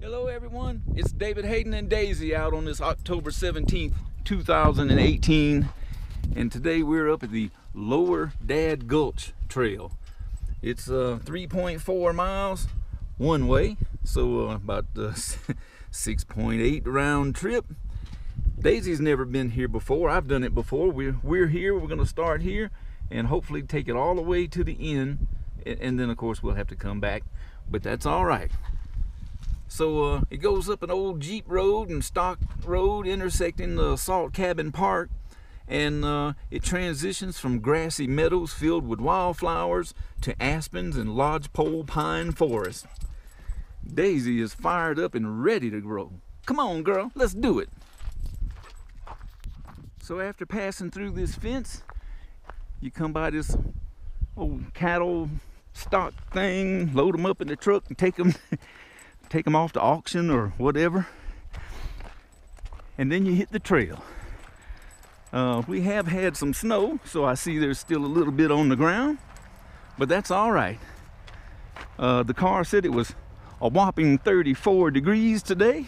Hello everyone, it's David Hayden and Daisy out on this October 17th, 2018, and today we're up at the Lower Dad Gulch Trail. It's 3.4 miles one way, so about 6.8 round trip. Daisy's never been here before. I've done it before. We're here. We're going to start here and hopefully take it all the way to the end, and then of course we'll have to come back, but that's all right. So it goes up an old Jeep road and stock road intersecting the Salt Cabin Park, and it transitions from grassy meadows filled with wildflowers to aspens and lodgepole pine forest. Daisy is fired up and ready to grow. Come on, girl, let's do it. So after passing through this fence, you come by this old cattle stock thing, load them up in the truck and take them off to auction or whatever, and then you hit the trail. We have had some snow, so I see there's still a little bit on the ground, but that's all right. The car said it was a whopping 34 degrees today,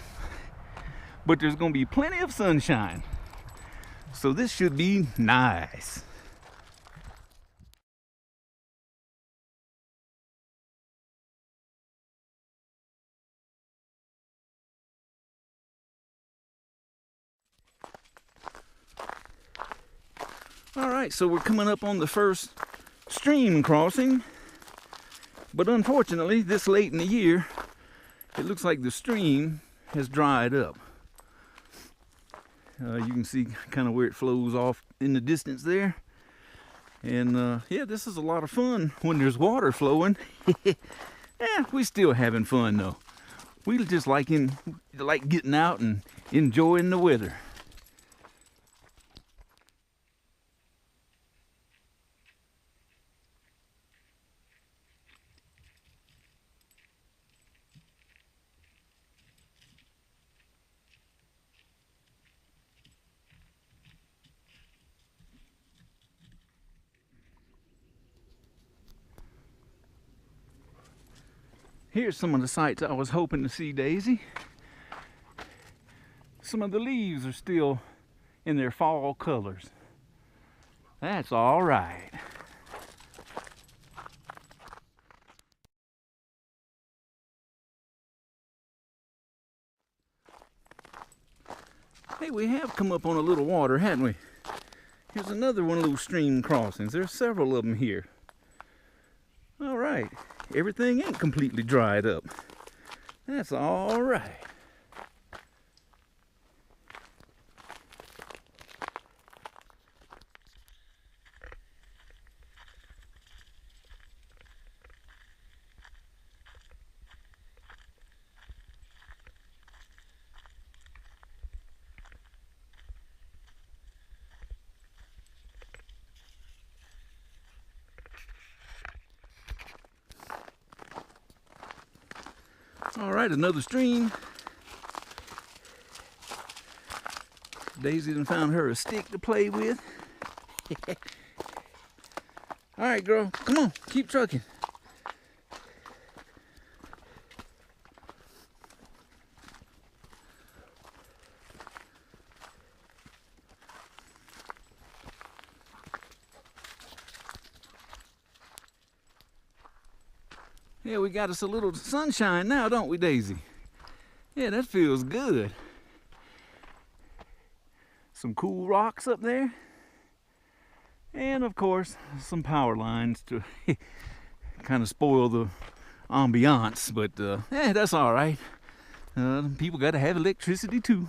but there's gonna be plenty of sunshine, so this should be nice. All right, so we're coming up on the first stream crossing, but unfortunately this late in the year it looks like the stream has dried up. You can see kind of where it flows off in the distance there, and yeah, this is a lot of fun when there's water flowing. Yeah, we still having fun though. We just like getting out and enjoying the weather. Here's some of the sights I was hoping to see, Daisy. Some of the leaves are still in their fall colors. That's all right. Hey, we have come up on a little water, hadn't we? Here's another one of those stream crossings. There's several of them here. All right. Everything ain't completely dried up. That's all right. All right, another stream. Daisy done found her a stick to play with. All right, girl, come on, keep trucking. Yeah, we got us a little sunshine now, don't we, Daisy? Yeah, that feels good. Some cool rocks up there. And of course, some power lines to kind of spoil the ambiance, but yeah, that's all right. People got to have electricity too.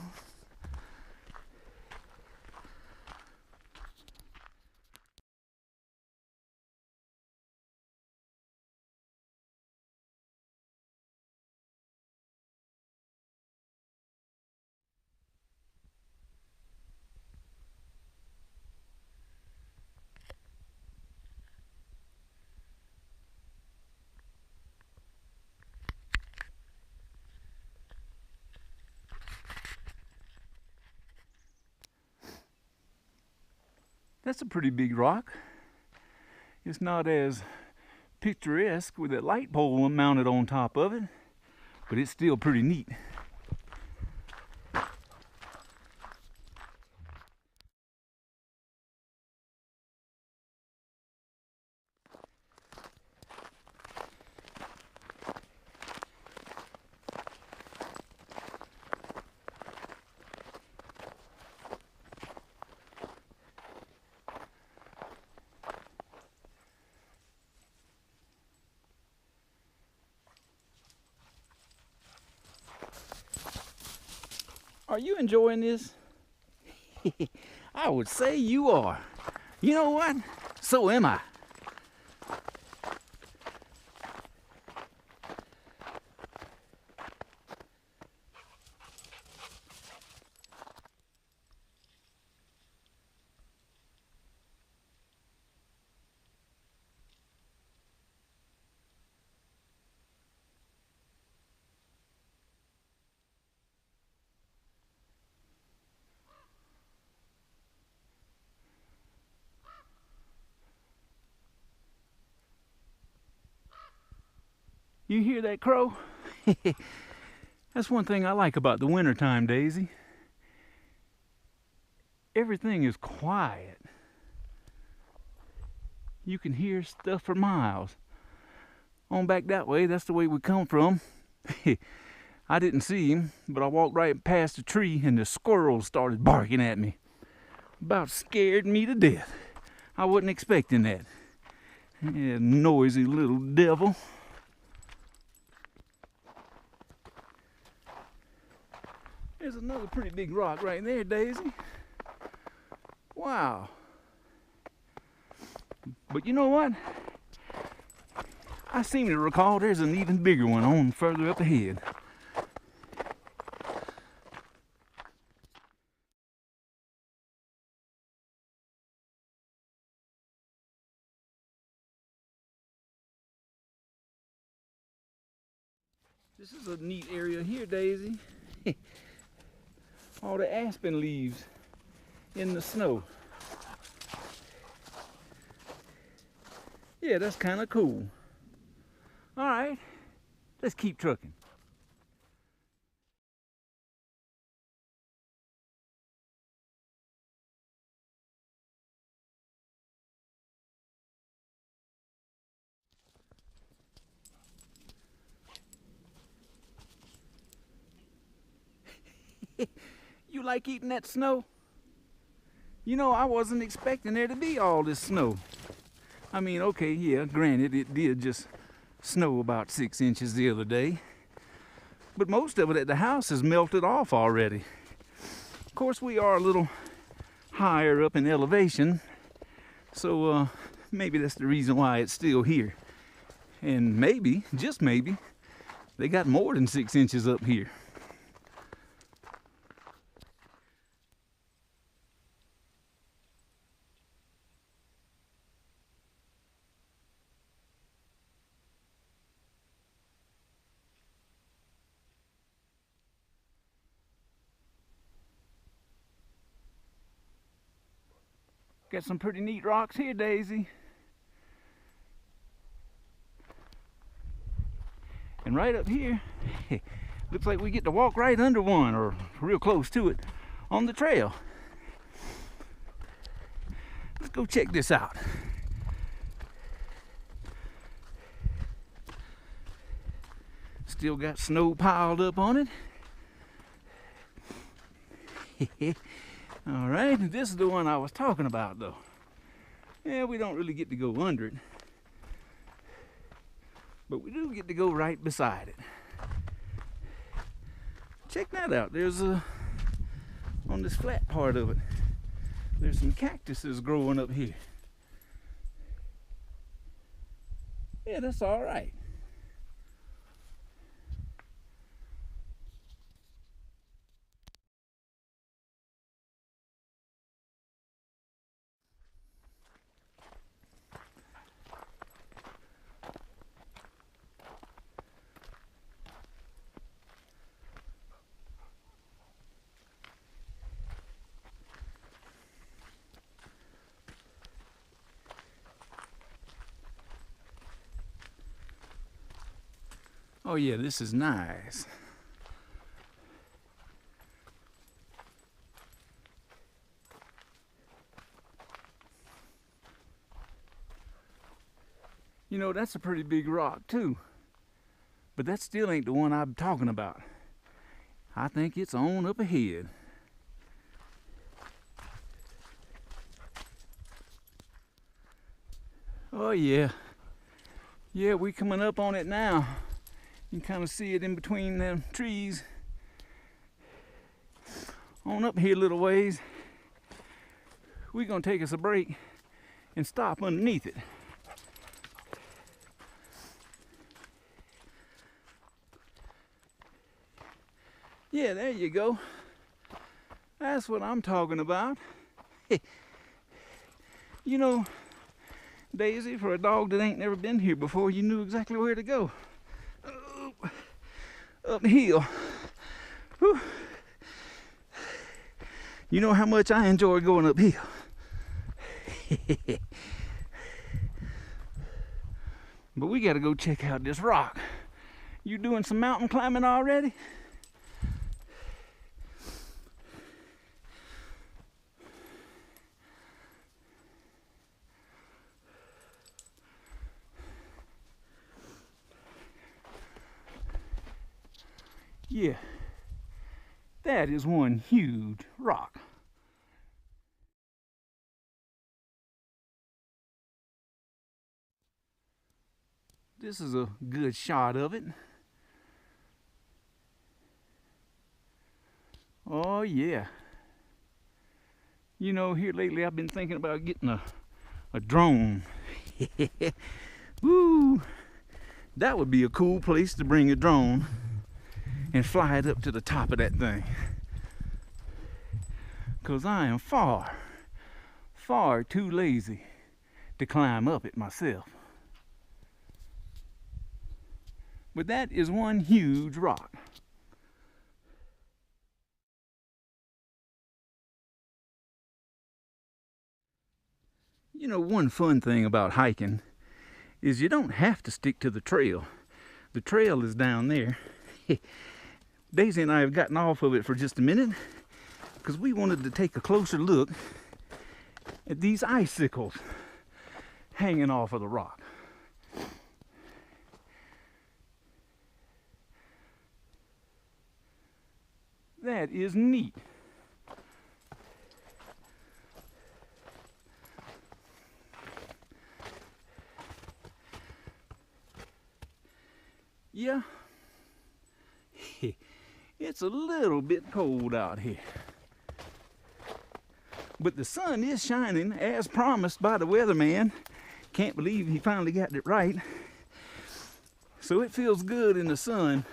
That's a pretty big rock. It's not as picturesque with that light pole mounted on top of it, but it's still pretty neat. Are you enjoying this? I would say you are. You know what? So am I. You hear that crow? That's one thing I like about the wintertime, Daisy. Everything is quiet. You can hear stuff for miles. On back that way, that's the way we come from. I didn't see him, but I walked right past a tree and the squirrels started barking at me. About scared me to death. I wasn't expecting that. Yeah, noisy little devil. There's another pretty big rock right there, Daisy. Wow. But you know what? I seem to recall there's an even bigger one on further up ahead. This is a neat area here, Daisy. All the aspen leaves in the snow. Yeah, that's kind of cool. All right, let's keep trucking. You like eating that snow? You know, I wasn't expecting there to be all this snow. I mean, okay, yeah, granted, it did just snow about 6 inches the other day. But most of it at the house has melted off already. Of course, we are a little higher up in elevation, so maybe that's the reason why it's still here. And maybe, just maybe, they got more than 6 inches up here. Got some pretty neat rocks here, Daisy. And right up here, looks like we get to walk right under one, or real close to it, on the trail. Let's go check this out. Still got snow piled up on it. All right, this is the one I was talking about, though. Yeah, we don't really get to go under it, but we do get to go right beside it. Check that out. There's on this flat part of it, there's some cactuses growing up here. Yeah, that's all right. Oh yeah, this is nice. You know, that's a pretty big rock too. But that still ain't the one I'm talking about. I think it's on up ahead. Oh yeah. Yeah, we coming up on it now. You can kind of see it in between them trees. On up here a little ways. We're gonna take us a break and stop underneath it. Yeah, there you go. That's what I'm talking about. You know, Daisy, for a dog that ain't never been here before, you knew exactly where to go. Uphill. Whew. You know how much I enjoy going uphill. But we gotta go check out this rock. You doing some mountain climbing already? Yeah, that is one huge rock. This is a good shot of it. Oh yeah. You know, here lately I've been thinking about getting a drone. Woo! That would be a cool place to bring a drone and fly it up to the top of that thing. 'Cause I am far, far too lazy to climb up it myself. But that is one huge rock. You know, one fun thing about hiking is you don't have to stick to the trail. The trail is down there. Daisy and I have gotten off of it for just a minute because we wanted to take a closer look at these icicles hanging off of the rock. That is neat. Yeah, it's a little bit cold out here. But the sun is shining as promised by the weatherman. Can't believe he finally got it right. So it feels good in the sun.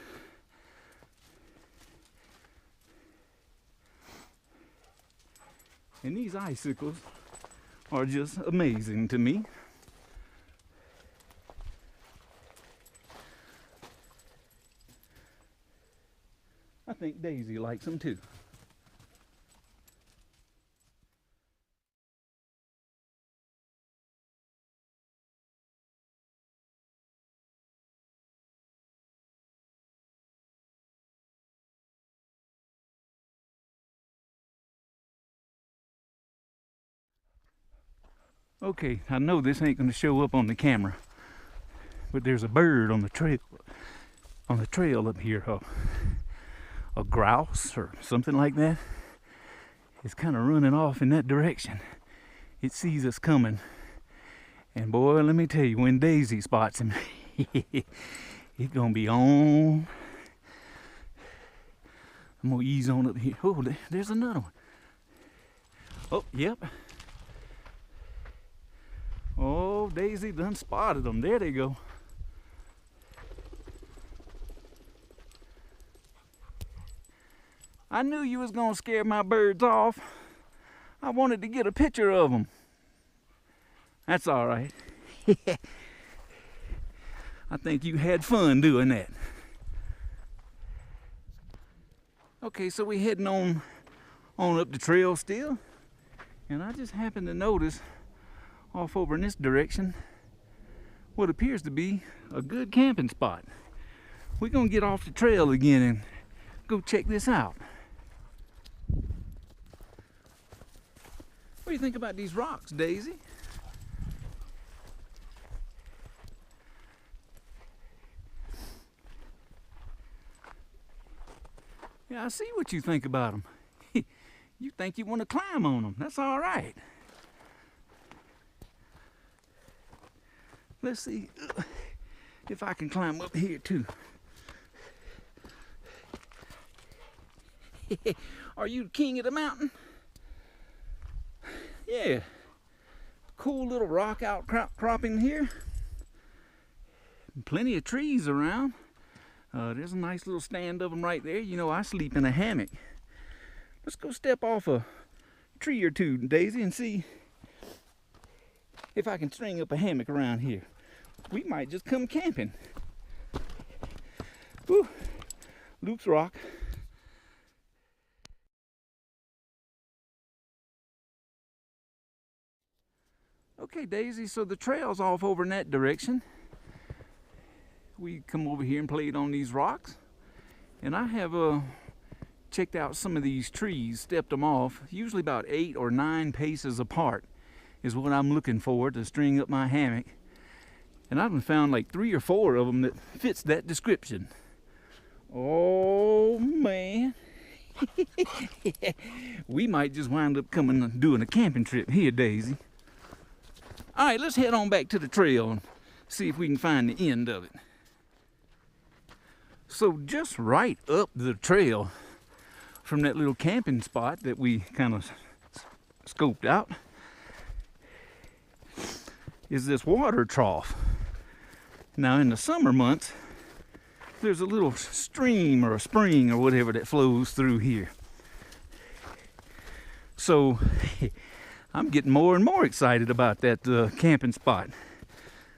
And these icicles are just amazing to me. I think Daisy likes them too. Okay, I know this ain't gonna show up on the camera, but there's a bird on the trail up here, a grouse or something like that. It's kind of running off in that direction. It sees us coming, and boy, let me tell you, when Daisy spots him, it's gonna be on. I'm gonna ease on up here. Oh, there's another one. Oh, yep. Oh, Daisy done spotted them. There they go. I knew you was gonna scare my birds off. I wanted to get a picture of them. That's all right. I think you had fun doing that. Okay, so we heading on up the trail still. And I just happened to notice off over in this direction what appears to be a good camping spot. we're gonna get off the trail again and go check this out. What do you think about these rocks, Daisy? Yeah, I see what you think about them. You think you want to climb on them. That's all right. Let's see if I can climb up here too. Are you the king of the mountain? Yeah. Cool little rock outcropping here. Plenty of trees around. There's a nice little stand of them right there. You know, I sleep in a hammock. Let's go step off a tree or two, Daisy, and see if I can string up a hammock around here. We might just come camping. Whew. Luke's Rock. Okay, Daisy, so the trail's off over in that direction. We come over here and played on these rocks. And I have checked out some of these trees, stepped them off, usually about 8 or 9 paces apart is what I'm looking for to string up my hammock. And I've found like 3 or 4 of them that fits that description. Oh man. We might just wind up coming and doing a camping trip here, Daisy. All right, let's head on back to the trail and see if we can find the end of it. So just right up the trail from that little camping spot that we kind of scoped out is this water trough. Now in the summer months, there's a little stream or a spring or whatever that flows through here. So I'm getting more and more excited about that camping spot,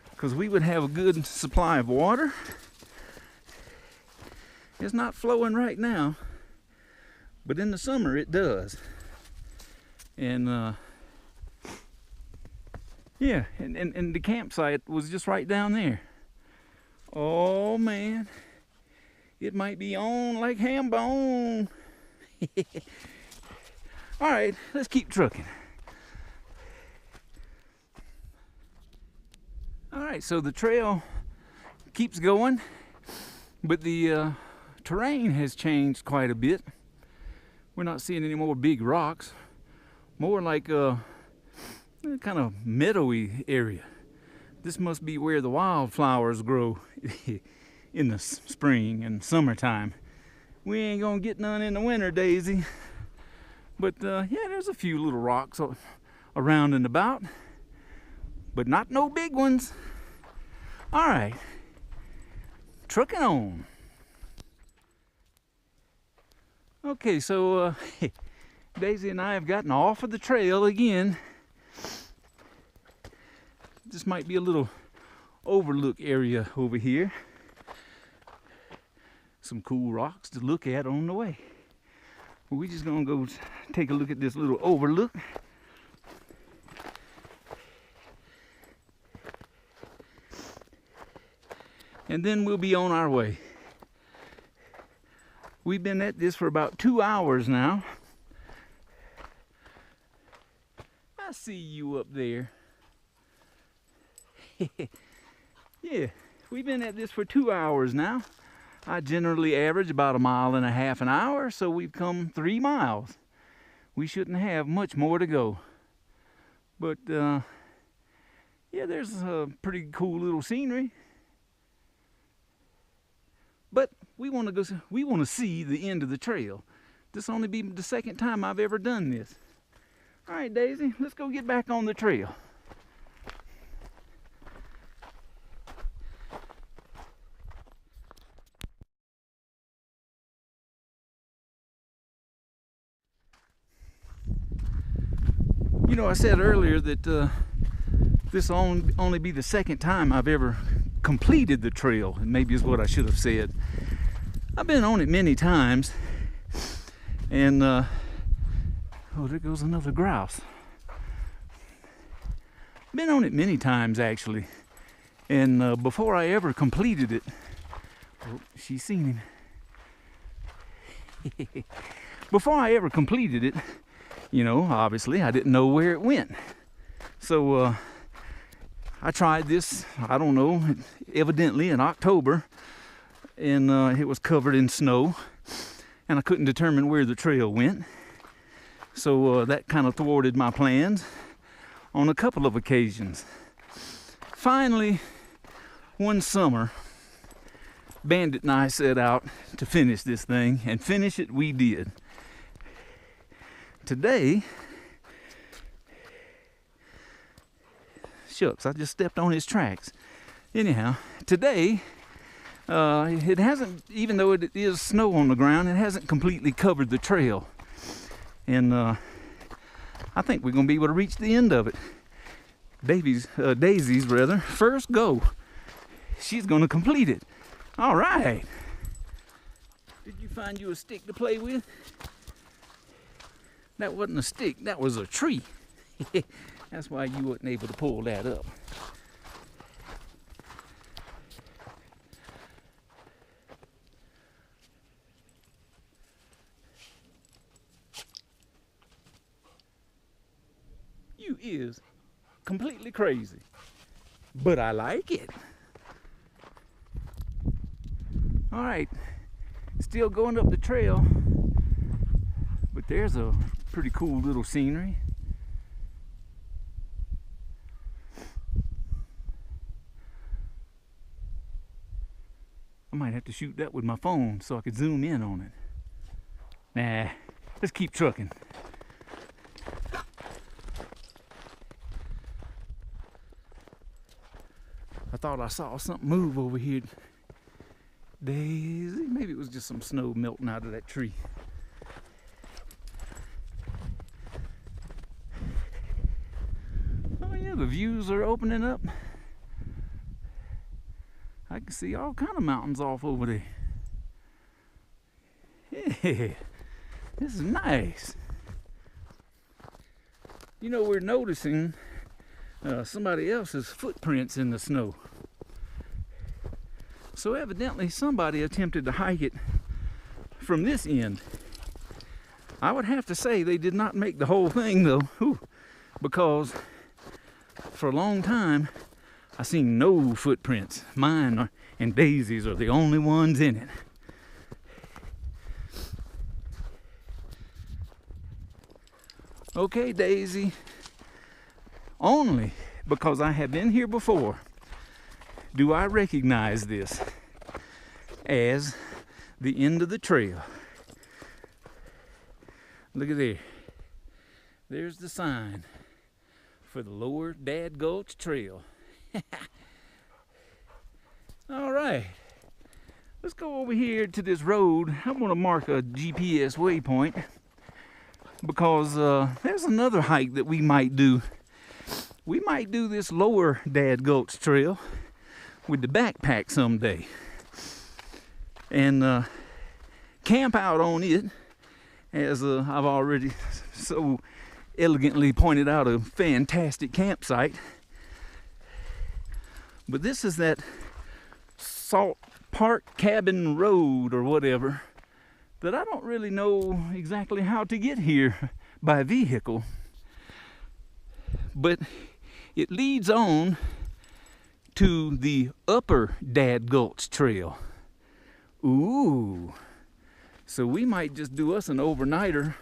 because we would have a good supply of water. It's not flowing right now, but in the summer it does. And yeah, and the campsite was just right down there. Oh man, it might be on like ham bone. All right, let's keep trucking. All right, so the trail keeps going, but the terrain has changed quite a bit. We're not seeing any more big rocks, more like a kind of meadowy area. This must be where the wildflowers grow in the spring and summertime. We ain't gonna get none in the winter, Daisy. But yeah, there's a few little rocks around and about, but not no big ones. All right, trucking on. Okay, so Daisy and I have gotten off of the trail again. This might be a little overlook area over here. Some cool rocks to look at on the way. We're just gonna go take a look at this little overlook. And then we'll be on our way. We've been at this for about 2 hours now. I see you up there. Yeah, we've been at this for 2 hours now. I generally average about 1.5 miles an hour, so we've come 3 miles. We shouldn't have much more to go. But yeah, there's a pretty cool little scenery. But we want to see the end of the trail. This will only be the second time I've ever done this. All right, Daisy, let's go get back on the trail. You know, I said earlier that this will only be the second time I've ever completed the trail, and maybe is what I should have said. I've been on it many times, and oh, there goes another grouse. Been on it many times actually, and before I ever completed it, Oh, she's seen him. Before I ever completed it, you know, obviously I didn't know where it went. So I tried this, I don't know, evidently in October, and it was covered in snow, and I couldn't determine where the trail went. So that kind of thwarted my plans on a couple of occasions. Finally, one summer, Bandit and I set out to finish this thing, and finish it we did. Today, shucks, I just stepped on his tracks. Anyhow, today, it hasn't, even though it is snow on the ground, it hasn't completely covered the trail. And I think we're going to be able to reach the end of it. Daisy's first go. She's going to complete it. All right. Did you find you a stick to play with? That wasn't a stick, that was a tree. That's why you wasn't able to pull that up. You is completely crazy, but I like it. All right, still going up the trail, but there's a pretty cool little scenery. I might have to shoot that with my phone so I could zoom in on it. Nah, let's keep trucking. I thought I saw something move over here. Daisy, maybe it was just some snow melting out of that tree. Oh yeah, the views are opening up. I can see all kind of mountains off over there. Yeah, this is nice. You know, we're noticing somebody else's footprints in the snow. So evidently somebody attempted to hike it from this end. I would have to say they did not make the whole thing though, because for a long time I seen no footprints. Mine and Daisy's are the only ones in it. Okay, Daisy, only because I have been here before do I recognize this as the end of the trail. Look at there. There's the sign for the Lower Dad Gulch Trail. All right, let's go over here to this road. I'm going to mark a GPS waypoint because there's another hike that we might do. We might do this Lower Dad Gulch Trail with the backpack someday and camp out on it, as I've already so elegantly pointed out, a fantastic campsite. But this is that Salt Park Cabin Road or whatever that I don't really know exactly how to get here by vehicle, but it leads on to the Upper Dad Gulch Trail. Ooh, so we might just do us an overnighter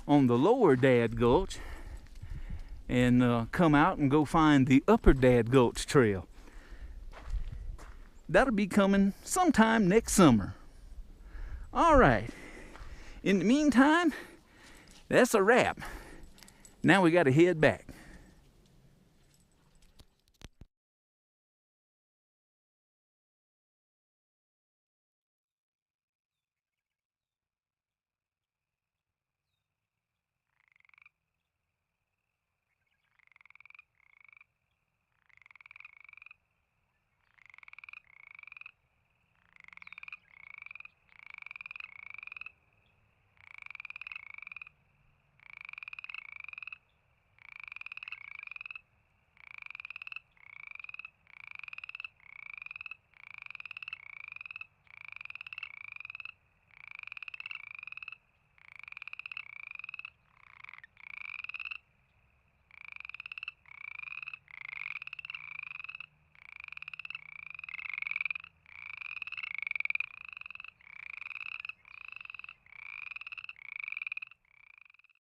on the Lower Dad Gulch and come out and go find the Upper Dad Gulch Trail. That'll be coming sometime next summer. All right, in the meantime, that's a wrap. Now we got to head back.